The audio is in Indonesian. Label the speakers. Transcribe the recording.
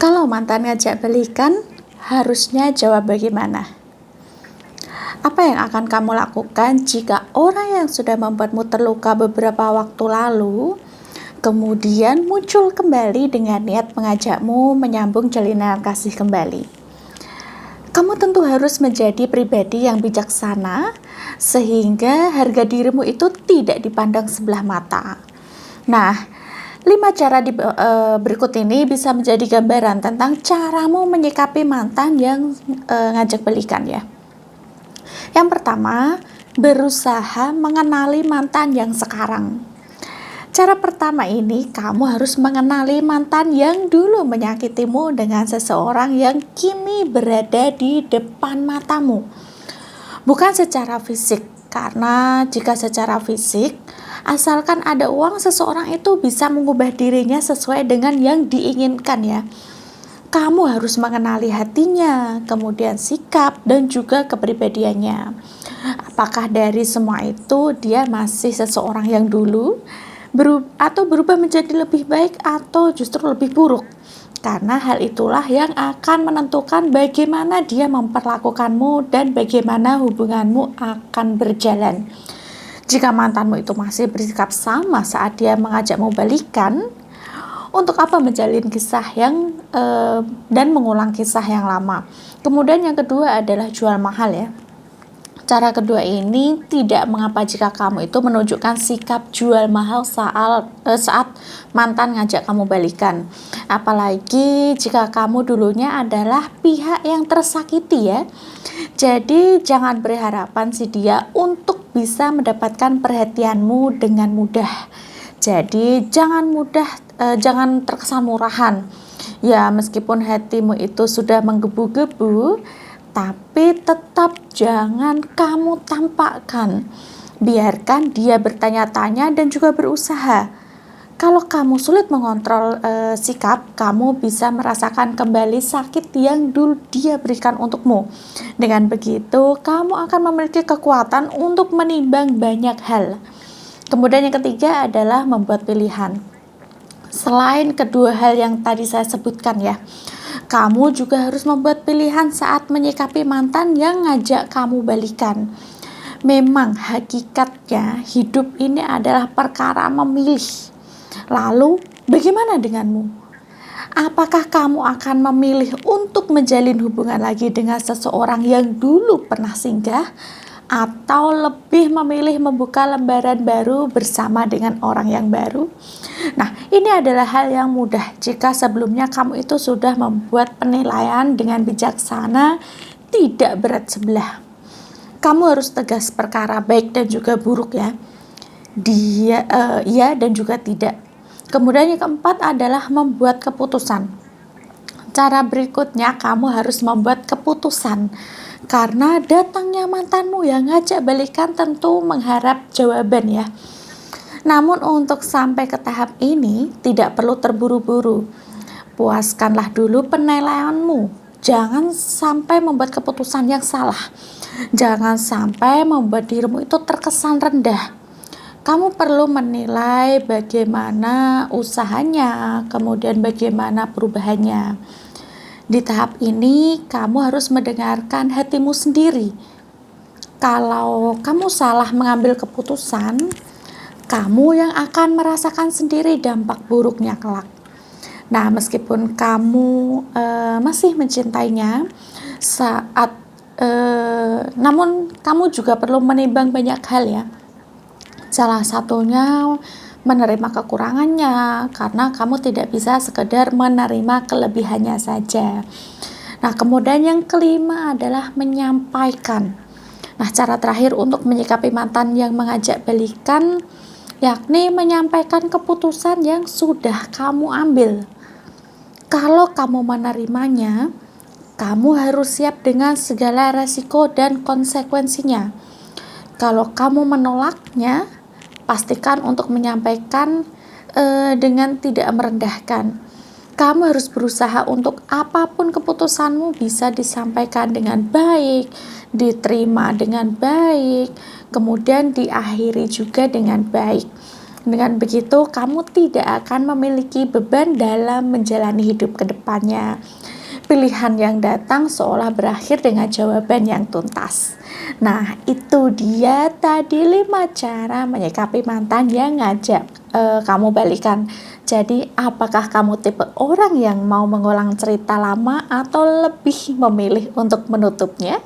Speaker 1: Kalau mantan ngajak balikan, harusnya jawab bagaimana? Apa yang akan kamu lakukan jika orang yang sudah membuatmu terluka beberapa waktu lalu kemudian muncul kembali dengan niat mengajakmu menyambung jalinan kasih kembali? Kamu tentu harus menjadi pribadi yang bijaksana sehingga harga dirimu itu tidak dipandang sebelah mata. Nah, 5 cara berikut ini bisa menjadi gambaran tentang caramu menyikapi mantan yang ngajak balikan ya. Yang pertama, berusaha mengenali mantan yang sekarang. Cara pertama ini, kamu harus mengenali mantan yang dulu menyakitimu dengan seseorang yang kini berada di depan matamu. Bukan secara fisik, karena jika secara fisik, asalkan ada uang, seseorang itu bisa mengubah dirinya sesuai dengan yang diinginkan ya. Kamu harus mengenali hatinya, kemudian sikap, dan juga kepribadiannya. Apakah dari semua itu dia masih seseorang yang dulu, atau berubah menjadi lebih baik, atau justru lebih buruk? Karena hal itulah yang akan menentukan bagaimana dia memperlakukanmu dan bagaimana hubunganmu akan berjalan. Jika mantanmu itu masih bersikap sama saat dia mengajakmu balikan, untuk apa menjalin kisah dan mengulang kisah yang lama? Kemudian yang kedua adalah jual mahal ya. Cara kedua ini tidak mengapa jika kamu itu menunjukkan sikap jual mahal saat mantan ngajak kamu balikan. Apalagi jika kamu dulunya adalah pihak yang tersakiti ya. Jadi jangan berharapan si dia untuk bisa mendapatkan perhatianmu dengan mudah. Jadi jangan terkesan murahan. Ya, meskipun hatimu itu sudah menggebu-gebu, tapi tetap jangan kamu tampakkan. Biarkan dia bertanya-tanya dan juga berusaha. Kalau kamu sulit mengontrol sikap, kamu bisa merasakan kembali sakit yang dulu dia berikan untukmu. Dengan begitu, kamu akan memiliki kekuatan untuk menimbang banyak hal. Kemudian yang ketiga adalah membuat pilihan. Selain kedua hal yang tadi saya sebutkan ya, kamu juga harus membuat pilihan saat menyikapi mantan yang ngajak kamu balikan. Memang hakikatnya hidup ini adalah perkara memilih. Lalu bagaimana denganmu? Apakah kamu akan memilih untuk menjalin hubungan lagi dengan seseorang yang dulu pernah singgah, atau lebih memilih membuka lembaran baru bersama dengan orang yang baru? Nah, ini adalah hal yang mudah jika sebelumnya kamu itu sudah membuat penilaian dengan bijaksana, tidak berat sebelah. Kamu harus tegas perkara baik dan juga buruk ya. Iya dan juga tidak. Kemudian yang keempat adalah membuat keputusan. Cara berikutnya, kamu harus membuat keputusan. Karena datangnya mantanmu yang ngajak balikan tentu mengharap jawaban ya. Namun untuk sampai ke tahap ini tidak perlu terburu-buru. Puaskanlah dulu penilaianmu. Jangan sampai membuat keputusan yang salah. Jangan sampai membuat dirimu itu terkesan rendah. Kamu perlu menilai bagaimana usahanya, kemudian bagaimana perubahannya. Di tahap ini, kamu harus mendengarkan hatimu sendiri. Kalau kamu salah mengambil keputusan, kamu yang akan merasakan sendiri dampak buruknya kelak. Nah, meskipun kamu masih mencintainya, namun kamu juga perlu menimbang banyak hal ya. Salah satunya menerima kekurangannya, karena kamu tidak bisa sekedar menerima kelebihannya saja. Nah, kemudian yang kelima adalah menyampaikan. Nah, cara terakhir untuk menyikapi mantan yang mengajak balikan, yakni menyampaikan keputusan yang sudah kamu ambil. Kalau kamu menerimanya, kamu harus siap dengan segala resiko dan konsekuensinya. Kalau kamu menolaknya, pastikan untuk menyampaikan dengan tidak merendahkan. Kamu harus berusaha untuk apapun keputusanmu bisa disampaikan dengan baik, diterima dengan baik, kemudian diakhiri juga dengan baik. Dengan begitu, kamu tidak akan memiliki beban dalam menjalani hidup ke depannya. Pilihan yang datang seolah berakhir dengan jawaban yang tuntas. Nah, itu dia tadi 5 cara menyikapi mantan yang ngajak kamu balikan. Jadi, apakah kamu tipe orang yang mau mengulang cerita lama atau lebih memilih untuk menutupnya?